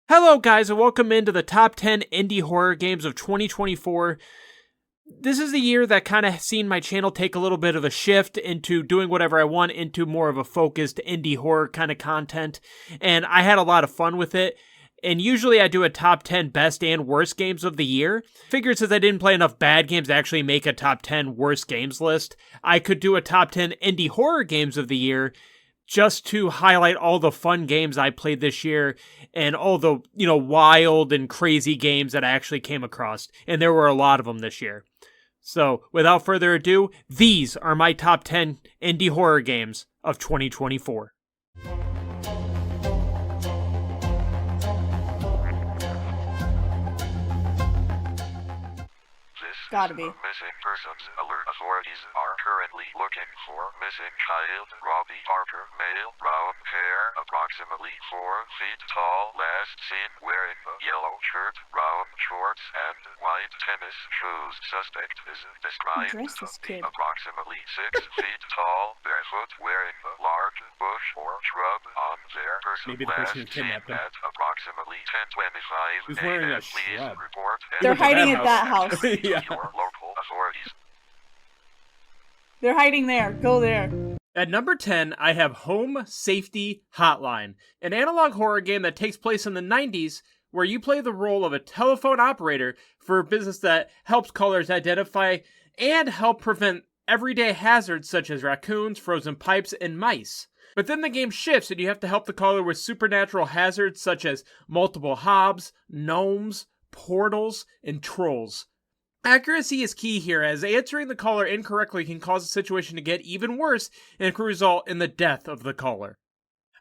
Hello guys and welcome into the top 10 indie horror games of 2024. This is the year that kind of seen my channel take a little bit of a shift into doing whatever I want, into more of a focused indie horror kind of content, and I had a lot of fun with it. And usually I do a top 10 best and worst games of the year. Figured since I didn't play enough bad games to actually make a top 10 worst games list, I could do a top 10 indie horror games of the year, just to highlight all the fun games I played this year and all the, wild and crazy games that I actually came across. And there were a lot of them this year. So, without further ado, these are my top 10 indie horror games of 2024. Gotta be. Missing persons alert. Authorities are currently looking for missing child Robbie Parker, male, brown hair, approximately 4 feet tall, last seen wearing a yellow shirt, brown shorts, and white tennis shoes. Suspect is described to be approximately 6 feet tall, barefoot, wearing a large bush or shrub on their person. Maybe the person who last seen kidnapped him. at approximately 10:25 Who's wearing a.m. a Please shrub? report. They're hiding at that house. Yeah. Your local authorities. They're hiding there. Go there. At number 10, I have Home Safety Hotline, an analog horror game that takes place in the 90s where you play the role of a telephone operator for a business that helps callers identify and help prevent everyday hazards such as raccoons, frozen pipes, and mice. But then the game shifts and you have to help the caller with supernatural hazards such as multiple hobs, gnomes, portals, and trolls. Accuracy is key here, as answering the caller incorrectly can cause the situation to get even worse and can result in the death of the caller.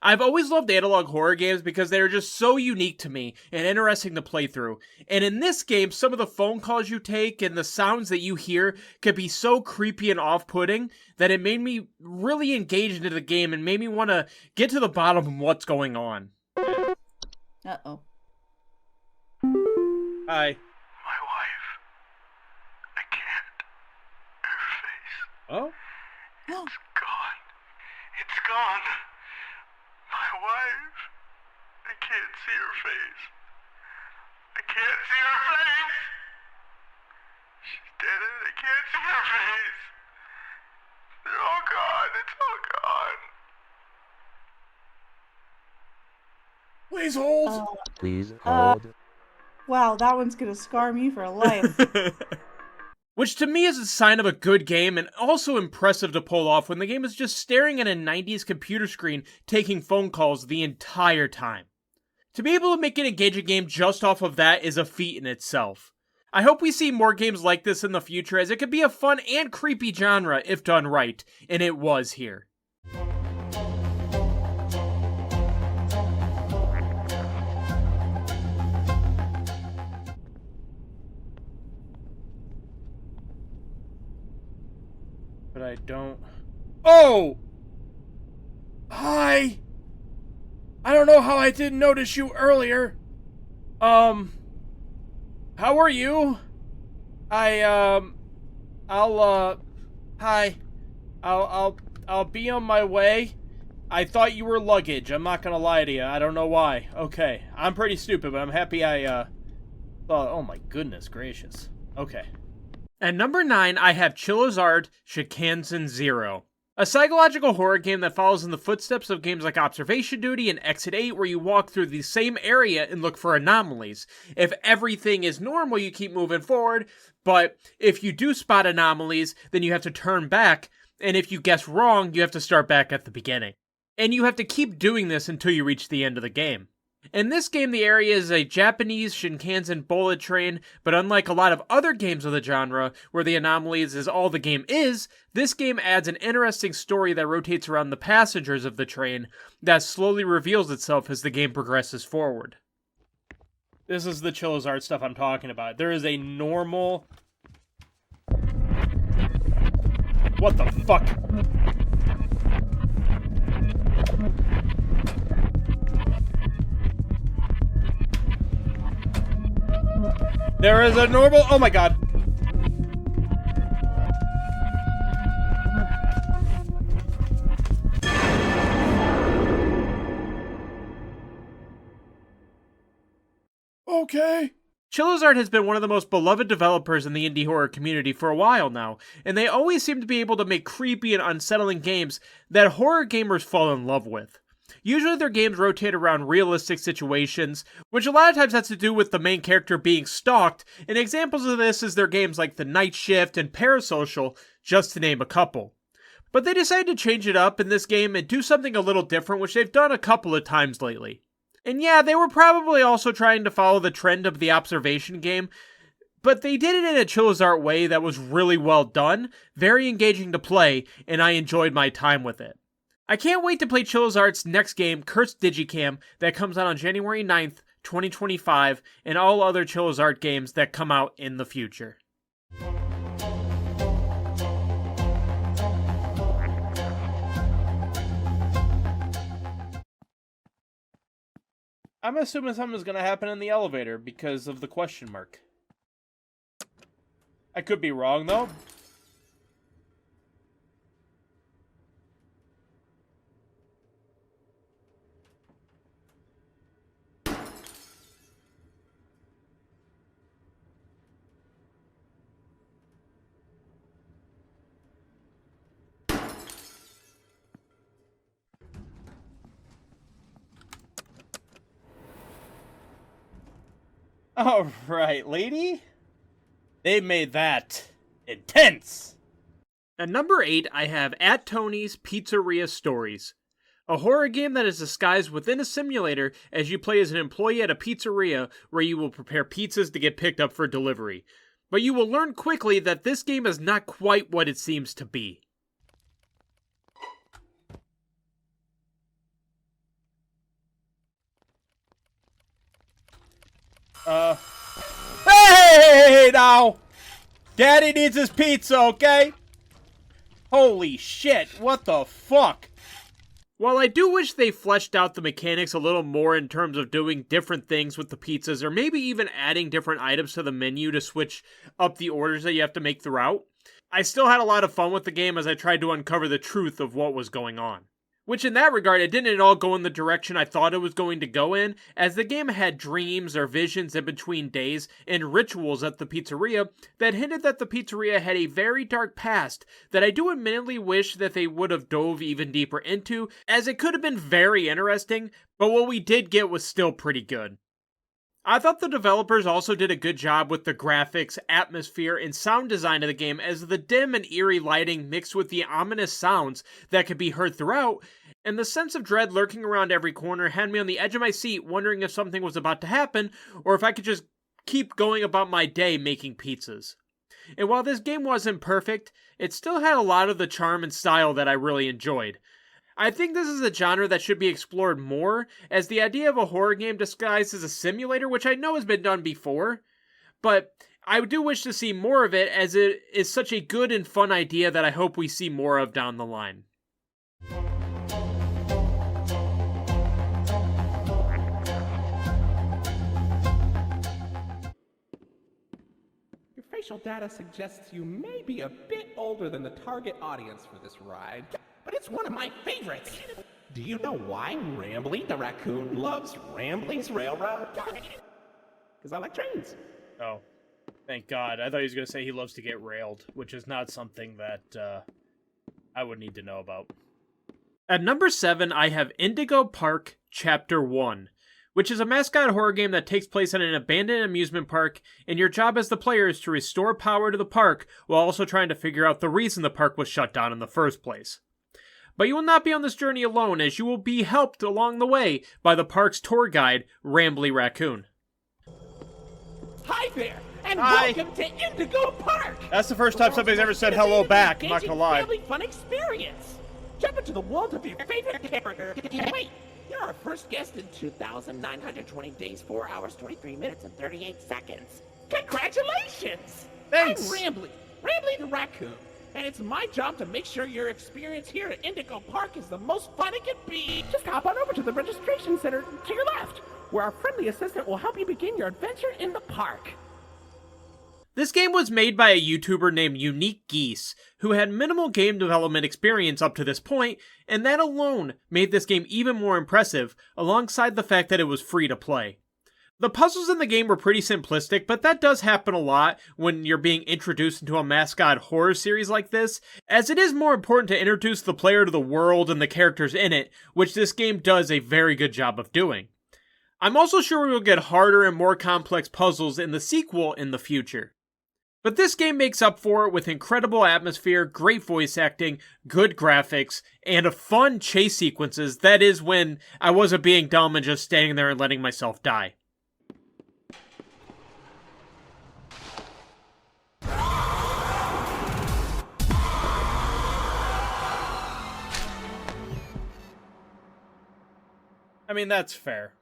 I've always loved analog horror games because they are just so unique to me and interesting to play through. And in this game, some of the phone calls you take and the sounds that you hear could be so creepy and off-putting that it made me really engage into the game and made me want to get to the bottom of what's going on. Uh-oh. Hi. My wife. I can't. Her face. Oh? It's gone. It's gone. My wife. I can't see her face. I can't see her face. She's dead and I can't see her face. They're all gone. It's all gone. Please hold. Please hold. Wow, that one's gonna scar me for life. Which to me is a sign of a good game and also impressive to pull off when the game is just staring at a 90s computer screen taking phone calls the entire time. To be able to make an engaging game just off of that is a feat in itself. I hope we see more games like this in the future, as it could be a fun and creepy genre if done right, and it was here. But I don't... Oh! Hi! I don't know how I didn't notice you earlier. How are you? Hi. I'll be on my way. I thought you were luggage, I'm not gonna lie to you. I don't know why. Okay, I'm pretty stupid, but I'm happy I, thought, oh my goodness gracious. Okay. At number 9, I have Chilizard Shikansen Zero, a psychological horror game that follows in the footsteps of games like Observation Duty and Exit 8, where you walk through the same area and look for anomalies. If everything is normal, you keep moving forward, but if you do spot anomalies, then you have to turn back, and if you guess wrong, you have to start back at the beginning. And you have to keep doing this until you reach the end of the game. In this game, the area is a Japanese Shinkansen bullet train, but unlike a lot of other games of the genre, where the anomalies is all the game is, this game adds an interesting story that rotates around the passengers of the train that slowly reveals itself as the game progresses forward. This is the Chilizard stuff I'm talking about. There is a normal... What the fuck? There is a normal... Oh my god. Okay. Chillizart has been one of the most beloved developers in the indie horror community for a while now, and they always seem to be able to make creepy and unsettling games that horror gamers fall in love with. Usually their games rotate around realistic situations, which a lot of times has to do with the main character being stalked, and examples of this is their games like The Night Shift and Parasocial, just to name a couple. But they decided to change it up in this game and do something a little different, which they've done a couple of times lately. And yeah, they were probably also trying to follow the trend of the observation game, but they did it in a Chillizart way that was really well done, very engaging to play, and I enjoyed my time with it. I can't wait to play Chillizart's next game, Cursed Digicam, that comes out on January 9th, 2025, and all other Chillizart games that come out in the future. I'm assuming something's going to happen in the elevator because of the question mark. I could be wrong, though. All right, lady. They made that intense. At number 8, I have At Tony's Pizzeria Stories, a horror game that is disguised within a simulator as you play as an employee at a pizzeria where you will prepare pizzas to get picked up for delivery. But you will learn quickly that this game is not quite what it seems to be. Hey, now! Daddy needs his pizza, okay? Holy shit, what the fuck? While I do wish they fleshed out the mechanics a little more in terms of doing different things with the pizzas, or maybe even adding different items to the menu to switch up the orders that you have to make throughout, I still had a lot of fun with the game as I tried to uncover the truth of what was going on. Which in that regard, it didn't at all go in the direction I thought it was going to go in, as the game had dreams or visions in between days and rituals at the pizzeria that hinted that the pizzeria had a very dark past that I do admittedly wish that they would have dove even deeper into, as it could have been very interesting, but what we did get was still pretty good. I thought the developers also did a good job with the graphics, atmosphere, and sound design of the game, as the dim and eerie lighting mixed with the ominous sounds that could be heard throughout, and the sense of dread lurking around every corner had me on the edge of my seat wondering if something was about to happen, or if I could just keep going about my day making pizzas. And while this game wasn't perfect, it still had a lot of the charm and style that I really enjoyed. I think this is a genre that should be explored more, as the idea of a horror game disguised as a simulator, which I know has been done before, but I do wish to see more of it, as it is such a good and fun idea that I hope we see more of down the line. Your facial data suggests you may be a bit older than the target audience for this ride, but it's one of my favorites. Do you know why Rambly the raccoon loves Rambly's Railroad? Because I like trains. Oh, thank God. I thought he was going to say he loves to get railed, which is not something that I would need to know about. At number 7, I have Indigo Park Chapter 1, which is a mascot horror game that takes place at an abandoned amusement park, and your job as the player is to restore power to the park while also trying to figure out the reason the park was shut down in the first place. But you will not be on this journey alone, as you will be helped along the way by the park's tour guide, Rambly Raccoon. Hi there, and Hi. welcome to Indigo Park! That's the first time somebody's ever said hello back, I'm not gonna lie. Family fun experience! Jump into the world of your favorite character. Wait, you're our first guest in 2,920 days, 4 hours, 23 minutes, and 38 seconds. Congratulations! Thanks. I'm Rambly the raccoon. And it's my job to make sure your experience here at Indigo Park is the most fun it can be. Just hop on over to the registration center to your left, where our friendly assistant will help you begin your adventure in the park. This game was made by a YouTuber named Unique Geese, who had minimal game development experience up to this point, and that alone made this game even more impressive, alongside the fact that it was free to play. The puzzles in the game were pretty simplistic, but that does happen a lot when you're being introduced into a mascot horror series like this, as it is more important to introduce the player to the world and the characters in it, which this game does a very good job of doing. I'm also sure we will get harder and more complex puzzles in the sequel in the future. But this game makes up for it with incredible atmosphere, great voice acting, good graphics, and a fun chase sequences. That is when I wasn't being dumb and just standing there and letting myself die. I mean, that's fair.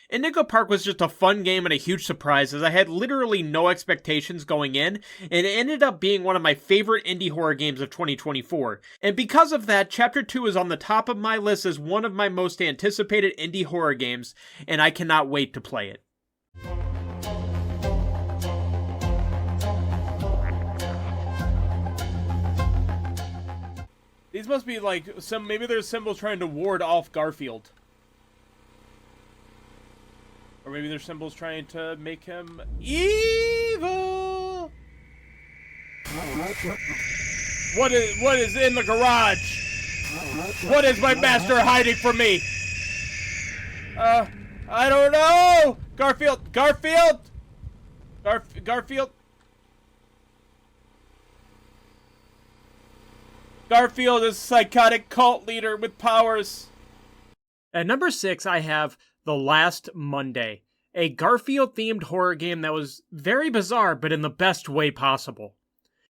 Indigo Park was just a fun game and a huge surprise, as I had literally no expectations going in, and it ended up being one of my favorite indie horror games of 2024. And because of that, Chapter 2 is on the top of my list as one of my most anticipated indie horror games, and I cannot wait to play it. These must be like maybe there's symbols trying to ward off Garfield. Or maybe there's symbols trying to make him evil. What is in the garage? What is my master hiding from me? I don't know. Garfield. Garfield is a psychotic cult leader with powers. At number 6, I have The Last Monday, a Garfield-themed horror game that was very bizarre, but in the best way possible.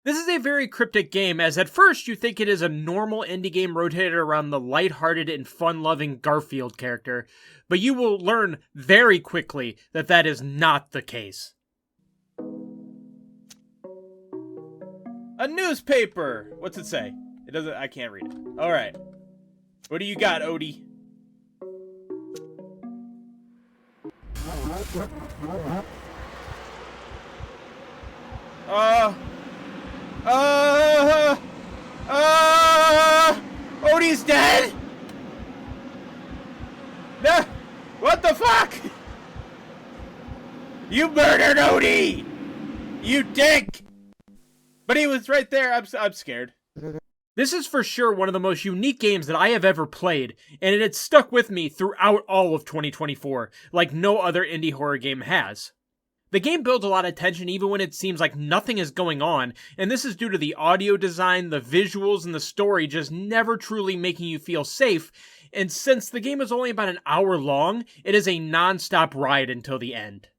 This is a very cryptic game, as at first you think it is a normal indie game rotated around the lighthearted and fun-loving Garfield character, but you will learn very quickly that that is not the case. A newspaper! What's it say? It doesn't. I can't read it. Alright. What do you got, Odie? Odie's dead? No! What the fuck? You murdered Odie! You dick! But he was right there. I'm scared. This is for sure one of the most unique games that I have ever played, and it had stuck with me throughout all of 2024, like no other indie horror game has. The game builds a lot of tension even when it seems like nothing is going on, and this is due to the audio design, the visuals, and the story just never truly making you feel safe, and since the game is only about an hour long, it is a non-stop ride until the end.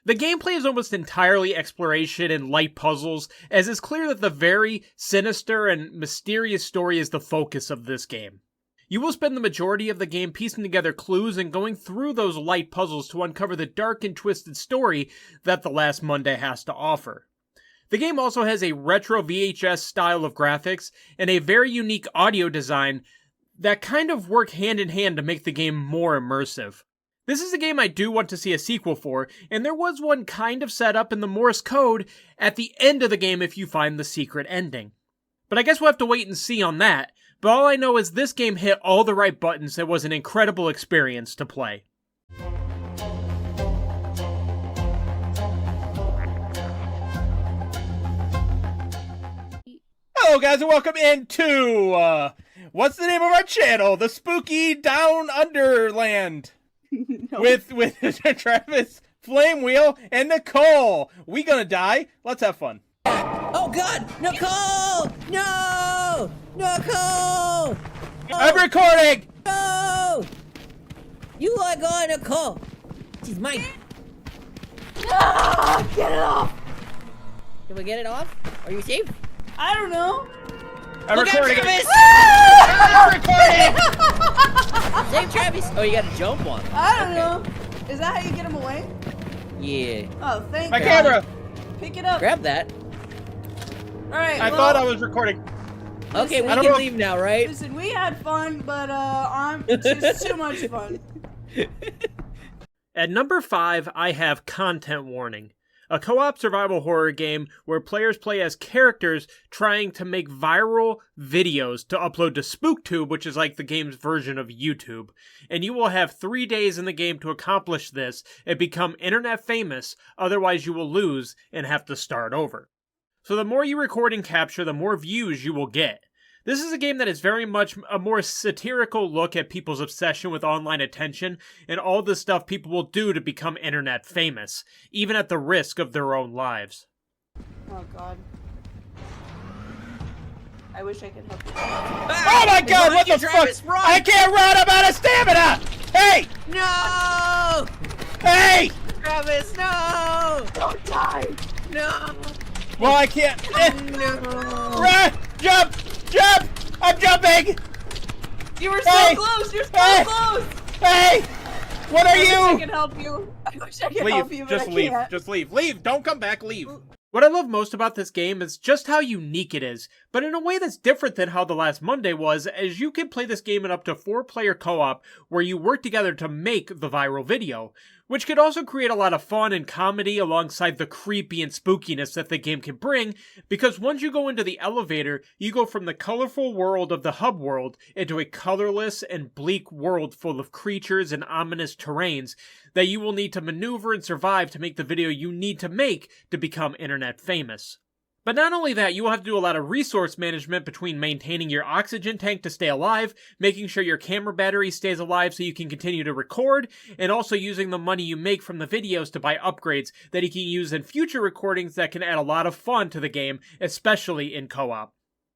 The gameplay is almost entirely exploration and light puzzles, as it's clear that the very sinister and mysterious story is the focus of this game. You will spend the majority of the game piecing together clues and going through those light puzzles to uncover the dark and twisted story that The Last Monday has to offer. The game also has a retro VHS style of graphics and a very unique audio design that kind of work hand in hand to make the game more immersive. This is a game I do want to see a sequel for, and there was one kind of set up in the Morse code at the end of the game if you find the secret ending. But I guess we'll have to wait and see on that, but all I know is this game hit all the right buttons. It was an incredible experience to play. Hello guys and welcome into, what's the name of our channel? The Spooky Down Underland. No. With Travis, Flame Wheel, and Nicole. We gonna die? Let's have fun. Oh God, Nicole! No! Nicole! I'm recording! No! You let go of Nicole. She's mine. Ah, get it off! Can we get it off? Are you safe? I don't know. I'm Look recording. out, Travis! I'm recording! Save Travis! Oh, you gotta jump on him. I don't know. Is that how you get him away? Yeah. Oh, thank My God. camera! Pick it up. Grab that. All right. I well, thought I was recording. Okay, we I don't can know. leave now, right? Listen, we had fun, but it's too much fun. At number 5, I have Content Warning. a co-op survival horror game where players play as characters trying to make viral videos to upload to SpookTube, which is like the game's version of YouTube. And you will have 3 days in the game to accomplish this and become internet famous, otherwise you will lose and have to start over. So the more you record and capture, the more views you will get. This is a game that is very much a more satirical look at people's obsession with online attention and all the stuff people will do to become internet famous, even at the risk of their own lives. Oh god. I wish I could help you. Oh my god, what the fuck? Travis, run! I can't run, I'm out of stamina! Hey! No! Hey! Travis, no! Don't die! No! Well, I can't. No! Run! Jump! Jump! I'm jumping! You were so Hey! close! You're so Hey! close! Hey! What are I wish I you? could help you. I wish I could help you, Leave. but Just I leave. can't. Just leave. Leave. Don't come back. Leave. What I love most about this game is just how unique it is, but in a way that's different than how The Last Monday was, as you can play this game in up to 4-player co-op where you work together to make the viral video, which could also create a lot of fun and comedy alongside the creepy and spookiness that the game can bring, because once you go into the elevator, you go from the colorful world of the hub world into a colorless and bleak world full of creatures and ominous terrains that you will need to maneuver and survive to make the video you need to make to become internet famous. But not only that, you will have to do a lot of resource management between maintaining your oxygen tank to stay alive, making sure your camera battery stays alive so you can continue to record, and also using the money you make from the videos to buy upgrades that you can use in future recordings that can add a lot of fun to the game, especially in co-op.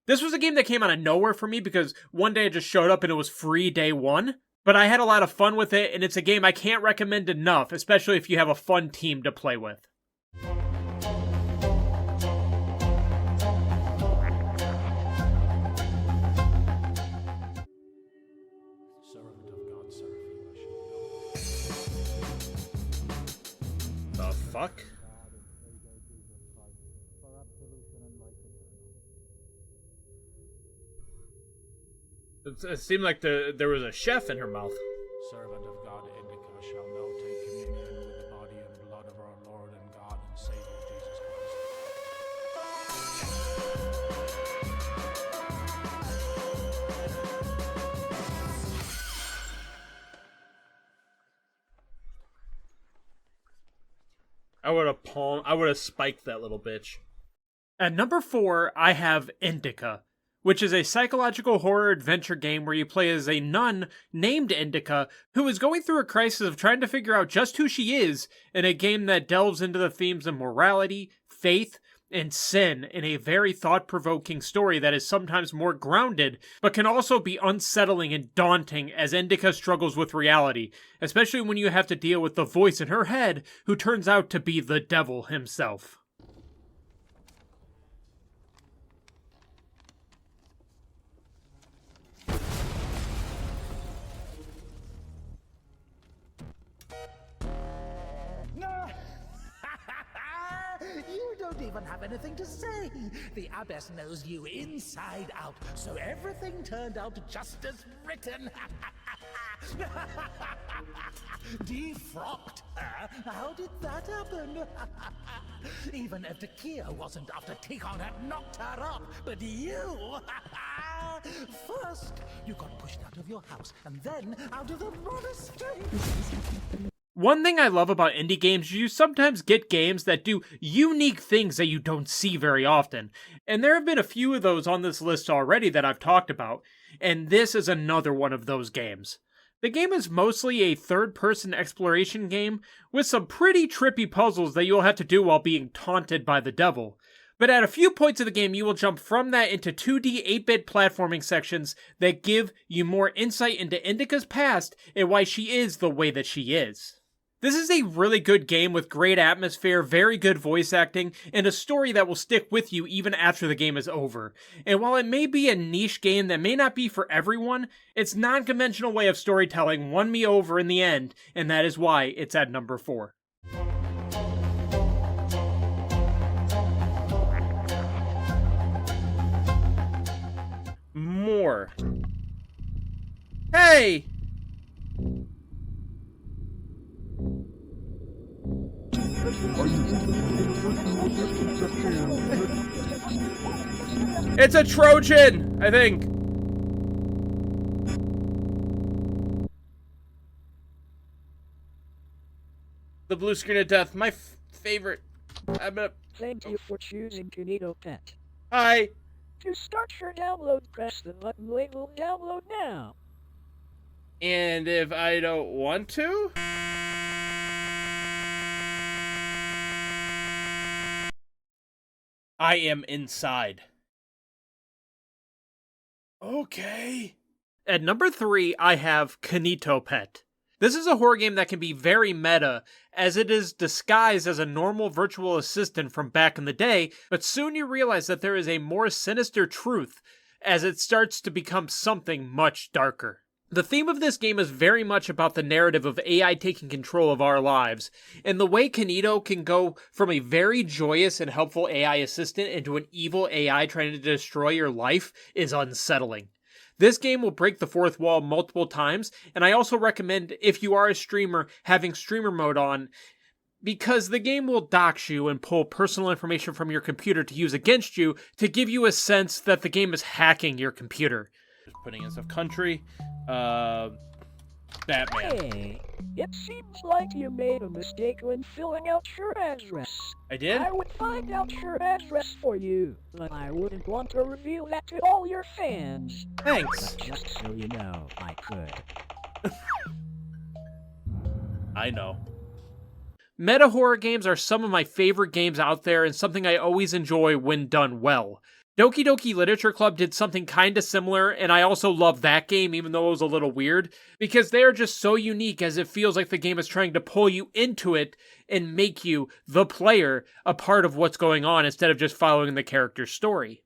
This was a game that came out of nowhere for me because one day it just showed up and it was free day one, but I had a lot of fun with it, and it's a game I can't recommend enough, especially if you have a fun team to play with. The fuck? It seemed like there was a chef in her mouth. Servant of God Indica shall now take communion with the body and blood of our Lord and God and Savior Jesus Christ. I would have spiked that little bitch. At number 4, I have Indica, which is a psychological horror adventure game where you play as a nun named Indica who is going through a crisis of trying to figure out just who she is in a game that delves into the themes of morality, faith, and sin in a very thought-provoking story that is sometimes more grounded, but can also be unsettling and daunting as Indica struggles with reality, especially when you have to deal with the voice in her head who turns out to be the devil himself. You don't even have anything to say. The Abbess knows you inside out, so everything turned out just as written. Defrocked her? How did that happen? Even if Takia wasn't after Tikon had knocked her up, but you... First, you got pushed out of your house, and then out of the monastery. One thing I love about indie games is you sometimes get games that do unique things that you don't see very often. And there have been a few of those on this list already that I've talked about, and this is another one of those games. The game is mostly a third-person exploration game with some pretty trippy puzzles that you'll have to do while being taunted by the devil. But at a few points of the game, you will jump from that into 2D 8-bit platforming sections that give you more insight into Indica's past and why she is the way that she is. This is a really good game with great atmosphere, very good voice acting, and a story that will stick with you even after the game is over. And while it may be a niche game that may not be for everyone, its non-conventional way of storytelling won me over in the end, and that is why it's at number 4. More. Hey! It's a Trojan, I think. The blue screen of death, my favorite. Thank you for choosing Canito Pet. Hi. To start your download, press the button labeled Download Now. And if I don't want to? I am inside. Okay. At number 3, I have Canito Pet. This is a horror game that can be very meta, as it is disguised as a normal virtual assistant from back in the day, but soon you realize that there is a more sinister truth, as it starts to become something much darker. The theme of this game is very much about the narrative of AI taking control of our lives, and the way Canito can go from a very joyous and helpful AI assistant into an evil AI trying to destroy your life is unsettling. This game will break the fourth wall multiple times, and I also recommend, if you are a streamer, having streamer mode on, because the game will dox you and pull personal information from your computer to use against you to give you a sense that the game is hacking your computer. Just putting in some country, Batman. Hey, it seems like you made a mistake when filling out your address. I did? I would find out your address for you, but I wouldn't want to reveal that to all your fans. Thanks. But just so you know, I could. I know. Meta horror games are some of my favorite games out there and something I always enjoy when done well. Doki Doki Literature Club did something kinda similar, and I also love that game, even though it was a little weird, because they are just so unique as it feels like the game is trying to pull you into it and make you, the player, a part of what's going on instead of just following the character's story.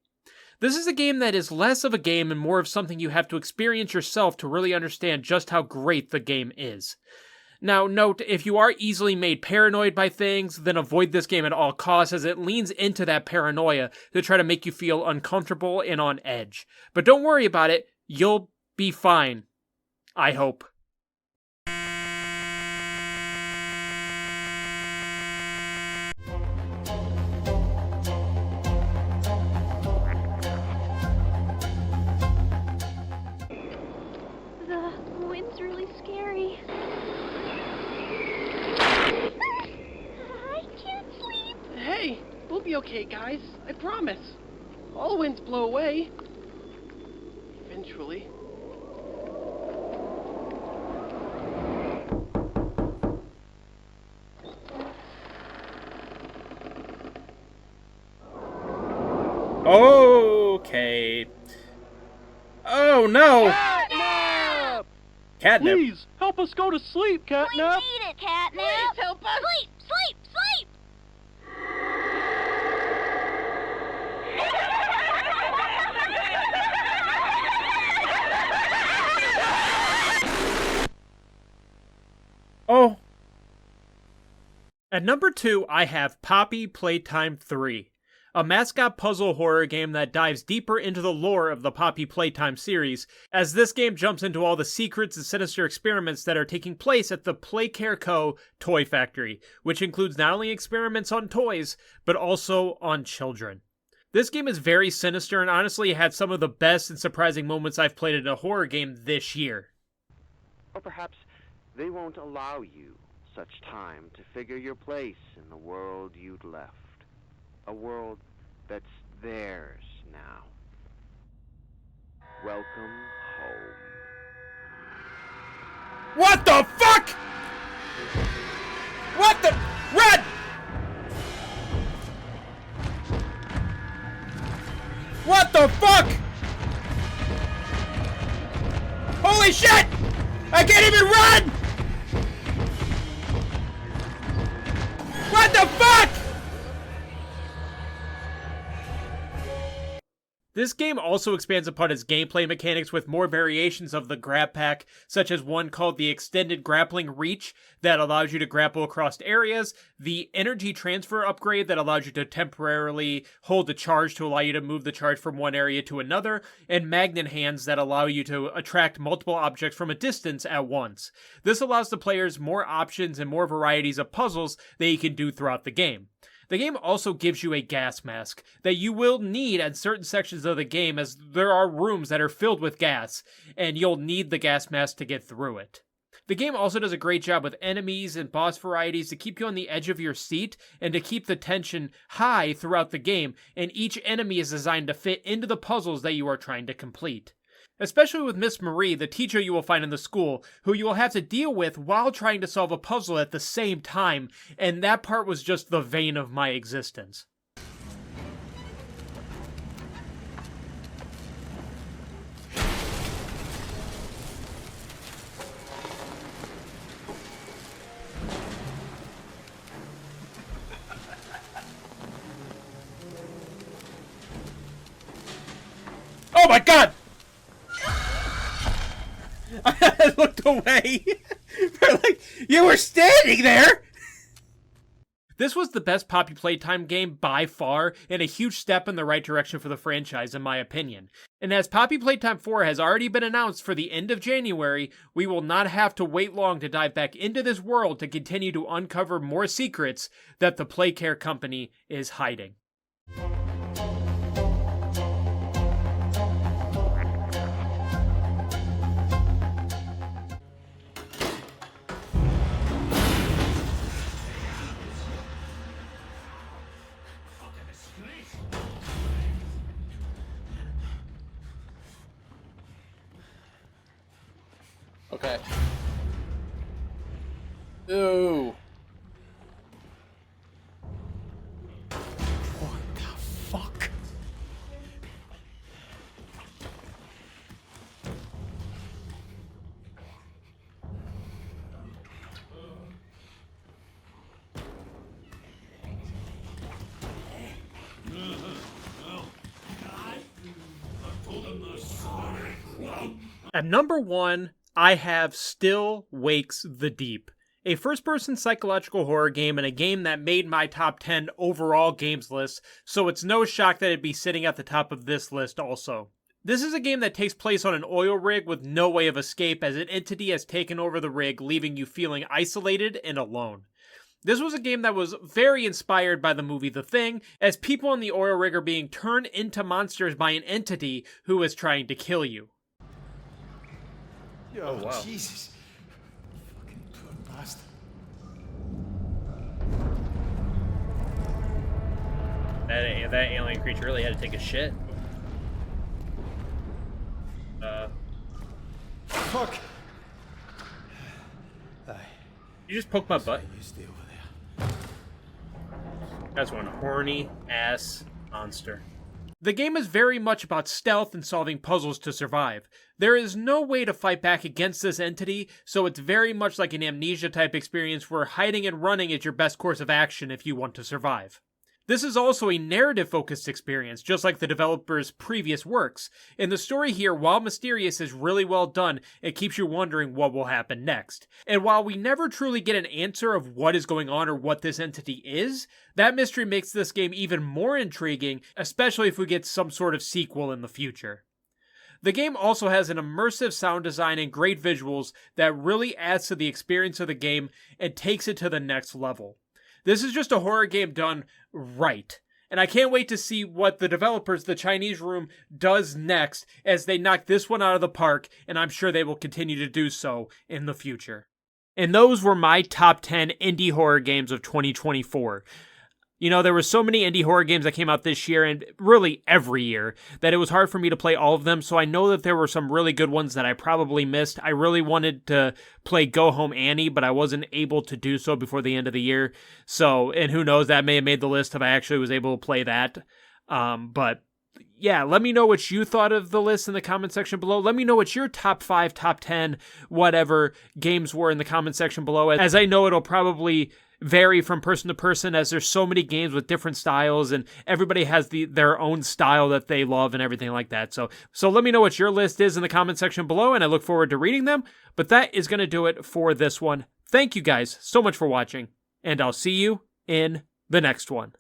This is a game that is less of a game and more of something you have to experience yourself to really understand just how great the game is. Now, note, if you are easily made paranoid by things, then avoid this game at all costs, as it leans into that paranoia to try to make you feel uncomfortable and on edge. But don't worry about it, you'll be fine. I hope. The wind's really scary. I can't sleep. Hey, we'll be okay, guys. I promise. All winds blow away. Eventually. Okay. Oh no! Catnap! Catnip. Please, help us go to sleep, Catnap! We need it, Catnap. Please help us! Sleep, sleep, sleep. Oh. At number 2, I have Poppy Playtime 3, a mascot puzzle horror game that dives deeper into the lore of the Poppy Playtime series, as this game jumps into all the secrets and sinister experiments that are taking place at the Playcare Co. Toy Factory, which includes not only experiments on toys, but also on children. This game is very sinister and honestly had some of the best and surprising moments I've played in a horror game this year. Or perhaps they won't allow you such time to figure your place in the world you'd left. A world that's theirs now. Welcome home. What the fuck?! What the— Run! What the fuck?! Holy shit! I can't even run! What the fuck?! This game also expands upon its gameplay mechanics with more variations of the grab pack, such as one called the Extended Grappling Reach that allows you to grapple across areas, the Energy Transfer upgrade that allows you to temporarily hold the charge to allow you to move the charge from one area to another, and Magnet Hands that allow you to attract multiple objects from a distance at once. This allows the players more options and more varieties of puzzles that you can do throughout the game. The game also gives you a gas mask that you will need at certain sections of the game, as there are rooms that are filled with gas, and you'll need the gas mask to get through it. The game also does a great job with enemies and boss varieties to keep you on the edge of your seat and to keep the tension high throughout the game, and each enemy is designed to fit into the puzzles that you are trying to complete. Especially with Miss Marie, the teacher you will find in the school, who you will have to deal with while trying to solve a puzzle at the same time, and that part was just the vein of my existence. Oh my god! I looked away. Like, you were standing there! This was the best Poppy Playtime game by far, and a huge step in the right direction for the franchise, in my opinion. And as Poppy Playtime 4 has already been announced for the end of January, we will not have to wait long to dive back into this world to continue to uncover more secrets that the Playcare company is hiding. Okay. Ooh. What the fuck? At number 1, I have Still Wakes the Deep, a first-person psychological horror game and a game that made my top 10 overall games list, so it's no shock that it'd be sitting at the top of this list also. This is a game that takes place on an oil rig with no way of escape as an entity has taken over the rig, leaving you feeling isolated and alone. This was a game that was very inspired by the movie The Thing, as people on the oil rig are being turned into monsters by an entity who is trying to kill you. Oh, wow. Jesus. Fucking poor bastard. That alien creature really had to take a shit. Fuck. You just poked my butt. You stay over there. That's one horny ass monster. The game is very much about stealth and solving puzzles to survive. There is no way to fight back against this entity, so it's very much like an Amnesia type experience where hiding and running is your best course of action if you want to survive. This is also a narrative-focused experience, just like the developer's previous works, and the story here, while mysterious, is really well done. It keeps you wondering what will happen next. And while we never truly get an answer of what is going on or what this entity is, that mystery makes this game even more intriguing, especially if we get some sort of sequel in the future. The game also has an immersive sound design and great visuals that really adds to the experience of the game and takes it to the next level. This is just a horror game done right. And I can't wait to see what the developers, the Chinese Room, does next as they knock this one out of the park, and I'm sure they will continue to do so in the future. And those were my top 10 indie horror games of 2024. You know, there were so many indie horror games that came out this year, and really every year, that it was hard for me to play all of them, so I know that there were some really good ones that I probably missed. I really wanted to play Go Home Annie, but I wasn't able to do so before the end of the year. So, and who knows, that may have made the list if I actually was able to play that. But yeah, let me know what you thought of the list in the comment section below. Let me know what your top 5, top 10, whatever games were in the comment section below, as I know it'll probably vary from person to person, as there's so many games with different styles, and everybody has their own style that they love and everything like that. So let me know what your list is in the comment section below, and I look forward to reading them. But that is going to do it for this one. Thank you guys so much for watching, and I'll see you in the next one.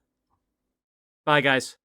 Bye, guys.